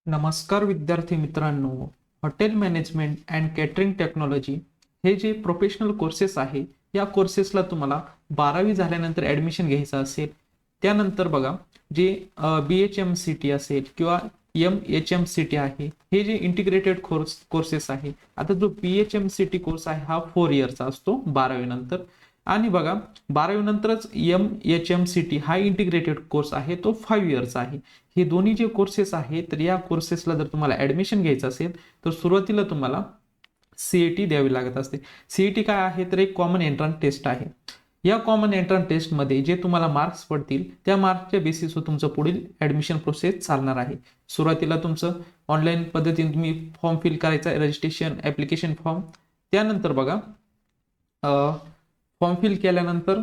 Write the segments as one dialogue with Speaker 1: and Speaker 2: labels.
Speaker 1: नमस्कार विद्यार्थी मित्रांनो. Hotel management and catering technology हे जे प्रोफेशनल कोर्सेस आहे, या कोर्सेसला तुम्हाला 12वी झाल्यानंतर ॲडमिशन घ्यायचं असेल, त्यानंतर बघा जे BHMCT असेल किंवा MHMCT आहे, हे जे इंटिग्रेटेड कोर्सेस आहे. आता जो BHMCT कोर्स आहे हा 4 इयरचा असतो 12वी नंतर. आणि बघा 12वी नंतरच MHMCT हा इंटिग्रेटेड कोर्स आहे, तो 5 इयरचा आहे. हे दोन्ही जे कोर्सेस आहेत, तर या कोर्सेसला जर तुम्हाला ॲडमिशन घ्यायचं असेल तर सुरुवातीला तुम्हाला CET द्यावी लागत असते. CET काय आहे, तर एक कॉमन एंट्रन्स टेस्ट आहे. या कॉमन एंट्रन्स टेस्टमध्ये जे तुम्हाला मार्क्स पडतील त्या मार्क्सच्या बेसिसवर तुमचं पुढील ॲडमिशन प्रोसेस चालणार आहे. सुरुवातीला तुमचं ऑनलाईन पद्धतीने तुम्ही फॉर्म फिल करायचा, रजिस्ट्रेशन ॲप्लिकेशन फॉर्म. त्यानंतर बघा फॉर्म फिल केल्यानंतर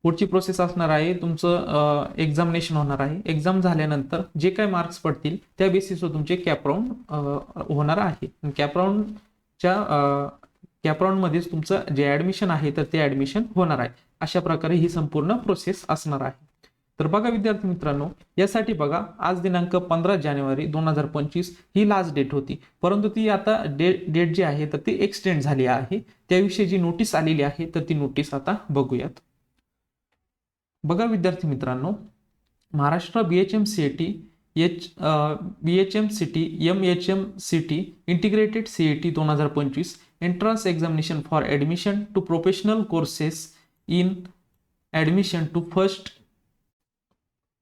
Speaker 1: पुढची प्रोसेस असणार आहे, तुमचं एक्झामिनेशन होणार आहे. एक्झाम झाल्यानंतर जे काही मार्क्स पडतील त्या बेसिसवर तुमचे कॅपराऊंड होणार आहे. कॅपराऊंडमध्येच तुमचं जे ॲडमिशन आहे तर ते ॲडमिशन होणार आहे. अशा प्रकारे ही संपूर्ण प्रोसेस असणार आहे. तर बघा विद्यार्थी मित्रांनो, यासाठी बघा आज दिनांक 15 जानेवारी 2025 ही लास्ट डेट होती, परंतु ती आता डेट जी आहे तर ती एक्सटेंड झाली आहे. त्याविषयी जी नोटीस आलेली आहे तर ती नोटीस आता बघूयात. बघा विद्यार्थी मित्रांनो, Maharashtra BHMCT MHMCT integrated CET 2025 entrance examination for admission to professional courses in admission to first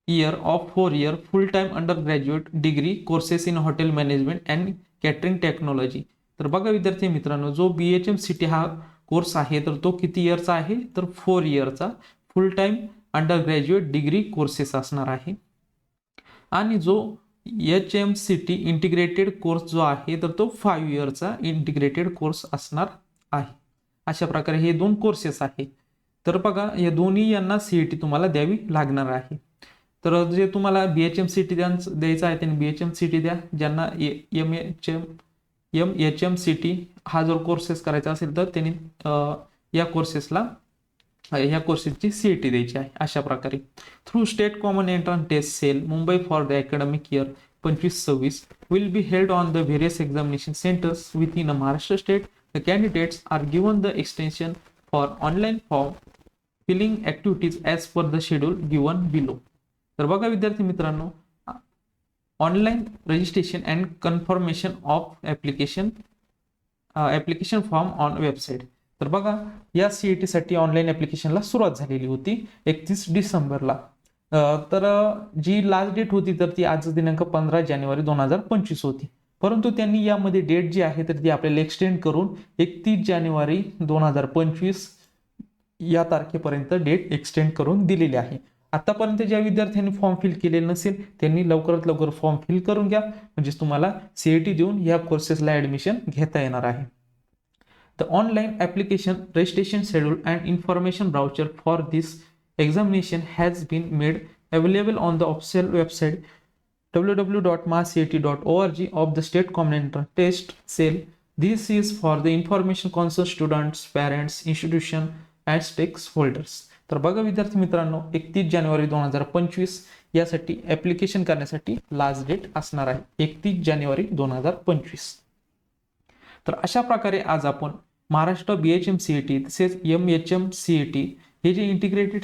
Speaker 1: year of 4 year full time undergraduate degree courses in hotel management and catering technology. तर बघा विद्यार्थी मित्रांनो, जो BHMCT हा course आहे तर तो किती इयरचा आहे, तर 4 इयरचा full time undergraduate degree courses असणार आहे. आणि जो HMCT इंटिग्रेटेड कोर्स जो आहे तर तो 5 इयरचा इंटिग्रेटेड कोर्स असणार आहे. अशा प्रकारे हे दोन कोर्सेस आहे. तर बघा या दोन्ही यांना CET तुम्हाला द्यावी लागणार आहे. तर जे तुम्हाला BHMCT द्यायचं आहे त्यांनी BHMCT द्या. ज्यांना MHMCT हा जर कोर्सेस करायचा असेल तर त्यांनी या कोर्सेसची CET द्यायची आहे. अशा प्रकारे through state common entrance test cell Mumbai for the academic year 25-26 will be held on the various examination centers within a Maharashtra state. The candidates are given the extension for online form filling activities as per the schedule given below. तर बघा विद्यार्थी मित्रांनो, online registration and confirmation of application form on website. तर बघा या CET साठी online ॲप्लिकेशनला सुरुवात झालेली होती 31 डिसेंबरला. तर जी लास्ट डेट होती तर ती आज दिनांक 15 जानेवारी 2025 होती, परंतु त्यांनी यामध्ये डेट जी आहे तर ती आपल्याला एक्सटेंड करून 31 जानेवारी 2025 या तारखेपर्यंत डेट एक्सटेंड करून दिलेली आहे. आतापर्यंत ज्या विद्यार्थ्यांनी फॉर्म फिल केलेलं नसेल त्यांनी लवकरात लवकर फॉर्म फिल करून घ्या, म्हणजेच तुम्हाला CET देऊन या कोर्सेसला ॲडमिशन घेता येणार आहे. The online application registration schedule and information brochure for this examination has been made available on the official website www.mahacet.org of the State Common Entrance Test Cell. This is for the information concerned students, parents, institution and stakeholders. तर बघा विद्यार्थी मित्रांनो, 31 जानेवारी 2025 यासाठी application करण्यासाठी last date असणार आहे 31 जानेवारी 2025. तर अशा प्रकारे आज आपण महाराष्ट्र BHMCT तसेच MHMCT हे जे इंटिग्रेटेड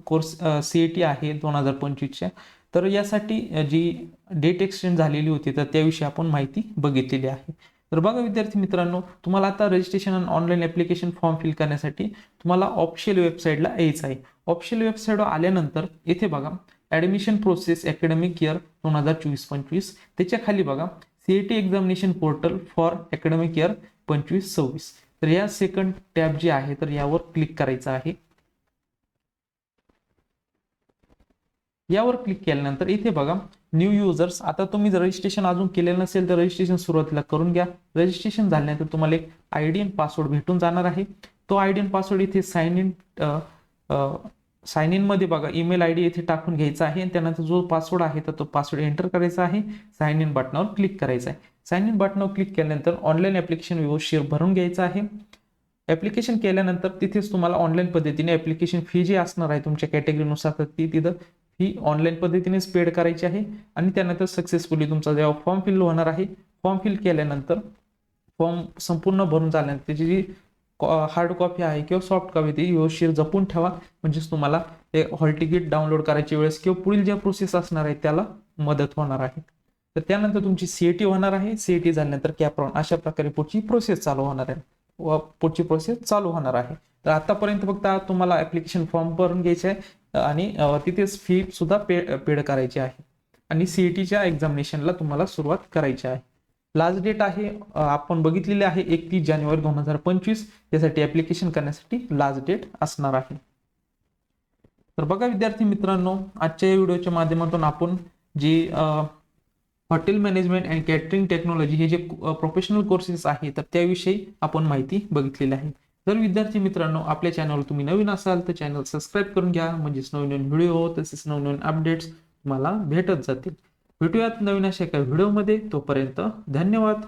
Speaker 1: कोर्स CET आहे 2025च्या, तर यासाठी जी डेट एक्सटेंड झालेली होती तर त्याविषयी आपण माहिती बघितलेली आहे. तर बघा विद्यार्थी मित्रांनो, तुम्हाला आता रजिस्ट्रेशन आणि ऑनलाईन ॲप्लिकेशन फॉर्म फिल करण्यासाठी तुम्हाला ऑफिशियल वेबसाईटला यायचं आहे. ऑफिशियल वेबसाईटवर आल्यानंतर इथे बघा ॲडमिशन प्रोसेस अकॅडमिक इयर 2024-25, त्याच्या खाली बघा CET examination portal for academic year 25-26. तर या सेकंड टॅब जी आहे तर यावर क्लिक करायचं आहे. यावर क्लिक केल्यानंतर इथे बघा न्यू युजर्स. आता तुम्ही जर रजिस्ट्रेशन अजून केलेलं नसेल तर रजिस्ट्रेशन सुरुवातीला करून घ्या. रजिस्ट्रेशन झाल्यानंतर तुम्हाला एक ID आणि पासवर्ड भेटून जाणार आहे. तो ID आणि पासवर्ड इथे साइन इन मध्ये बघा ईमेल ID इथे टाकून घ्यायचा आहे आणि त्यानंतर जो पासवर्ड आहे तर तो पासवर्ड एंटर करायचा आहे. साइन इन बटनावर क्लिक करायचं आहे. साइन इन बटनावर क्लिक केल्यानंतर ऑनलाईन ॲप्लिकेशन व्यवस्थित भरून घ्यायचं आहे. ॲप्लिकेशन केल्यानंतर तिथेच तुम्हाला ऑनलाईन पद्धतीने ॲप्लिकेशन फी जी असणार आहे तुमच्या कॅटेगरीनुसार तर ती तिथं ही ऑनलाईन पद्धतीनेच पेड करायची आहे आणि त्यानंतर सक्सेसफुली तुमचा जेव्हा फॉर्म फिल होणार आहे, फॉर्म फिल केल्यानंतर फॉर्म संपूर्ण भरून झाल्यानंतर त्याची जी हार्ड कॉपी आहे किंवा सॉफ्ट कॉपी ती व्यवस्थित जपून ठेवा, म्हणजेच तुम्हाला ते हॉल तिकीट डाउनलोड करायच्या वेळेस किंवा पुढील ज्या प्रोसेस असणार आहे त्याला मदत होणार आहे. तर त्यानंतर तुमची सीईटी होणार आहे, सीईटी झाल्यानंतर कॅप्रॉन, अशा प्रकारे पुढची प्रोसेस चालू होणार आहे व पुढची प्रोसेस चालू होणार आहे. तर आतापर्यंत फक्त तुम्हाला ऍप्लिकेशन फॉर्म भरून घ्यायचे आहे आणि तिथेच फी सुद्धा पेड करायची आहे आणि सीईटीच्या एक्झामिनेशनला तुम्हाला सुरुवात करायची आहे. लास्ट डेट आहे आपण बघितलेली आहे 31 जानेवारी 2025, यासाठी ऍप्लिकेशन करण्यासाठी लास्ट डेट असणार आहे. तर बघा विद्यार्थी मित्रांनो, आजच्या या व्हिडिओच्या माध्यमातून आपण जी hotel management and catering technology हे जे प्रोफेशनल कोर्सेस आहे तर त्याविषयी आपण माहिती बघितलेली आहे. जर विद्यार्थी मित्रांनो आपल्या चॅनलवर तुम्ही नवीन असाल तर चॅनल सबस्क्राईब करून घ्या, म्हणजेच नवीन व्हिडिओ तसेच नवीन अपडेट्स तुम्हाला भेटत जातील. भेटूयात नवीन अशा एका व्हिडिओमध्ये, तोपर्यंत धन्यवाद.